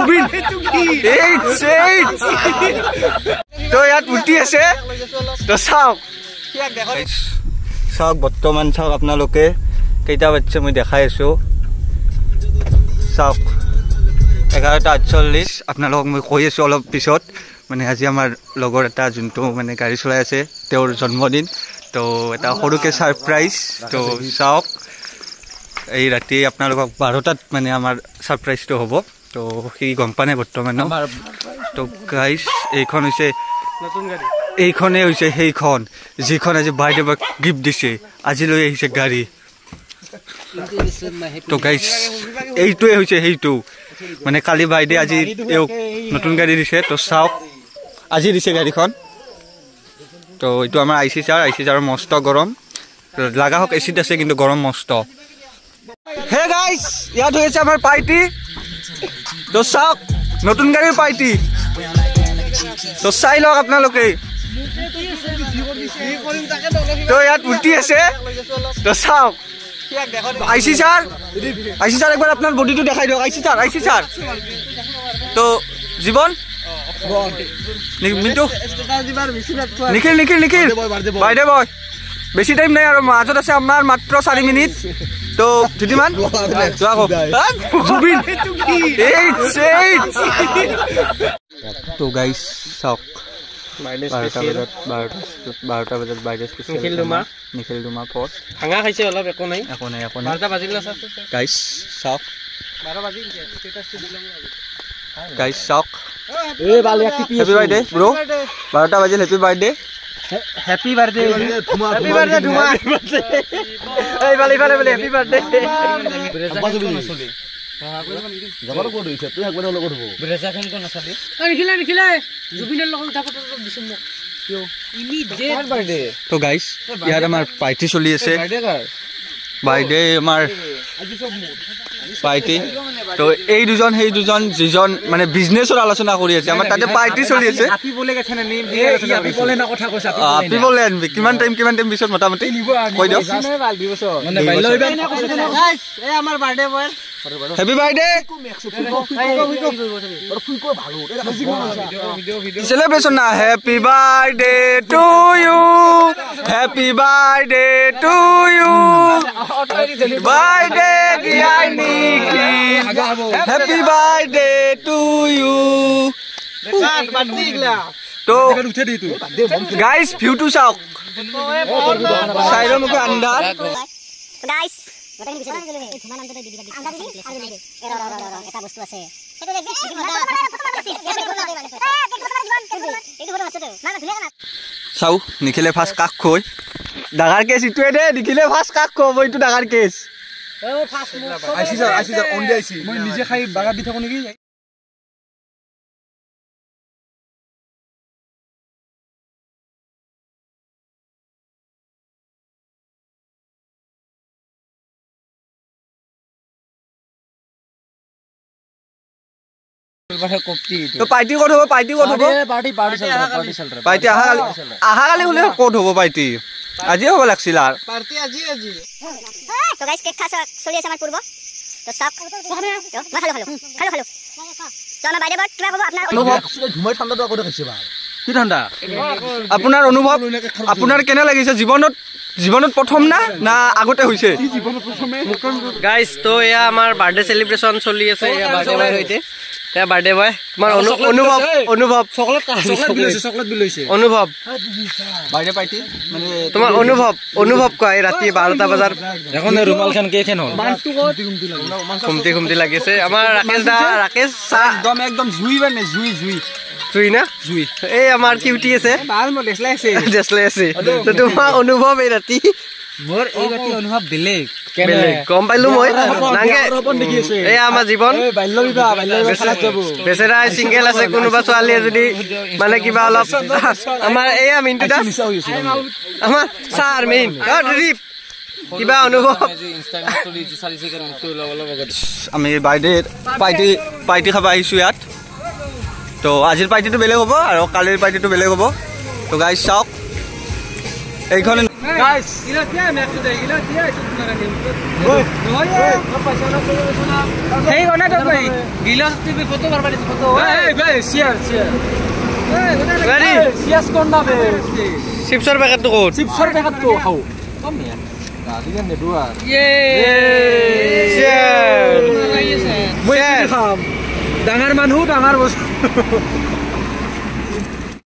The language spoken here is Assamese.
জুবিন তো ইয়াত উঠি আছে তো চাওক চাওক বৰ্তমান চাওক আপোনালোকে কেইটা বাজিছে মই দেখাই আছো চাওক 11:48 আপোনালোকক মই কৈ আছো অলপ পিছত মানে আজি আমাৰ লগৰ এটা যোনটো মানে গাড়ী চলাই আছে তেওঁৰ জন্মদিন তো এটা সৰুকে সাৰপ্ৰাইজ তো চাওক এই ৰাতি আপোনালোকক 12টাত মানে আমাৰ সাৰপ্ৰাইজটো হ'ব তো কি গম পানে বৰ্তমান তো গাইস এইখন হৈছে নতুন গাড়ী এইখনে হৈছে সেইখন যিখন আজি বাইদেউক গিফ্ট দিছে আজি লৈ আহিছে গাড়ী তো গাইস এইটোৱে হৈছে সেইটো মানে কালি বাইদে আজি নতুন গাড়ী দিছে তো চাওক আজি দিছে গাড়ীখন তো এইটো আমাৰ আইচি চাৰৰ মস্ত গৰম লাগা হক এচিড আছে কিন্তু গৰম মস্ত হে গাইস ইয়াত হৈছে আমাৰ পাৰ্টি তো চাওক নতুন গাড়ীৰ পাৰ্টি তো চাই লওক আপোনালোকে তো ইয়াত উঠি আছে তো চাওক আইচি স্যার একবার আপনার বডিটো দেখাই দিও আইসি স্যার তো জীবন মিন্টু নিখিল বাইদে বয় বেশি টাইম নাই আর মাজত আছে আপনার মাত্র 4 মিনিট তো দিদিমান জুবিন তো গাইস চাওক 12টা বজাত বাইরে নিখিল দুমা পথ ভাঙা খাইছে অলপ একো নাই 12টা বাজিল আছে গাইস চাওক 12 বাজিল স্ট্যাটাসটো দিলাম গাইস চাওক এ বালি একটি হ্যাপি বার্থডে ব্রো 12টা বাজিল হ্যাপি বার্থডে ধুমা এই বালি বলে হ্যাপি বার্থডে জবর কোড হইছে তুই একবার হলো করব ব্রেজা খান কোন আছে নিখিলে জুবিনের লগত কথা কথা দিছম কিও ইমিডিয়েট বার্থডে তো গাইস ইয়ার আমার পার্টি চলি আছে বার্থডে আমার পার্টি তো এই দুজন সেই দুজন যিজন মানে বিজনেসৰ আলোচনা কৰি আছে আমাৰ তাতে পাৰ্টি চলি আছে হ্যাপি বলে গেছে না নেম দিয়ে হ্যাপি বলে না কথা কৈছা হ্যাপি বলে আনবি কিমান টাইম পিছত মোটামুটি কৈ দিও মানে বাইল লইবা গাইস এই আমাৰ birthday boy happy birthday celebration না happy birthday to you happy birthday to you birthday dear Nikhil happy birthday to you তো গাইস ভিউ টু চাওক চাইৰ মুখে আন্দাৰ গাইস চাও নিখিলে ফাৰ্ষ্ট কাক খৈ ডাঙৰ কেছ ইটোৱে দে নিখিলে ফাৰ্ষ্ট কাক খব এইটো ডাঙৰ কেছ মই নিজে খাই বাগাত দি থাকো নেকি তো পার্টি কোড হবে পার্টি আহা কালি হলে কোড হবো পার্টি আজি হব লাগছিল আর পার্টি আজি তো গাইস কেক খাওয়া চলি আছে আমার পূর্ব তো সব ভালো তো আমার বাইরে বাট কিবা কব আপনার অনুভব ঘুমাই ঠান্ডা করে খাইছে বা কি ঠান্ডা আপনার অনুভব আপনার কেনে লাগিছে জীবনত প্ৰথম না আগতে হৈছে জীবনত প্ৰথমে গাইস তো এয়া আমাৰ বাৰ্থডে সেলিব্ৰেশন চলি আছে এয়া বাৰ্থডে বয় হইতে এয়া বাৰ্থডে বয় আমাৰ অনুভৱ চকলেট বিলাইছে অনুভৱ বাৰ্থডে পাৰ্টি মানে তোমাৰ অনুভৱ কয় ৰাতি 12টা বজাৰ এখন ৰুমাল খান কে খেন হল খুমটি লাগিছে আমাৰ ৰাকেশ একদম জুই বানে জুই না এই আমাৰ কিউটি আছে ভাল মই দেছলাই আছে তো তোমাৰ অনুভৱ এই ৰাতি মোৰ এই ৰাতি অনুভৱ বেলেগ কম পাইলো মই নাংগে এই আমাৰ জীৱন বাল্য বিবাহ যাব বেচেৰা সিঙ্গেল আছে কোনোবা ছোৱালী যদি মানে কিবা অলপ আমাৰ এই মিন্টু দাস আমাৰ সাৰ মেইন ৰিপ কিবা অনুভৱ আমি বাইদে পাৰ্টি খাব আহিছো ইয়াত তো আজিৰ পাৰ্টিটো বেলেগ হ'ব আৰু কালিৰ পাৰ্টিটো বেলেগ হ'ব তো গাইস চাওক এইখন গাইস ইলা দিয়া ম্যাচ দে ইলা দিয়া এটা তোমার নিয়ম ওই ওই পয়সা না এই ওনা তো ভাই গিলাস টিভি কত বার বাড়ি কত এই ভাই শেয়ার রেডি শেয়ার কোন না বে চিপছৰ পেকেটটো ক'ত চিপছৰ পেকেটটো হাও কম মিয়া গালি গান নেদু আৰ শেয়াৰ মই খাম ডাঙৰ মানুহ ডাঙৰ বস্তু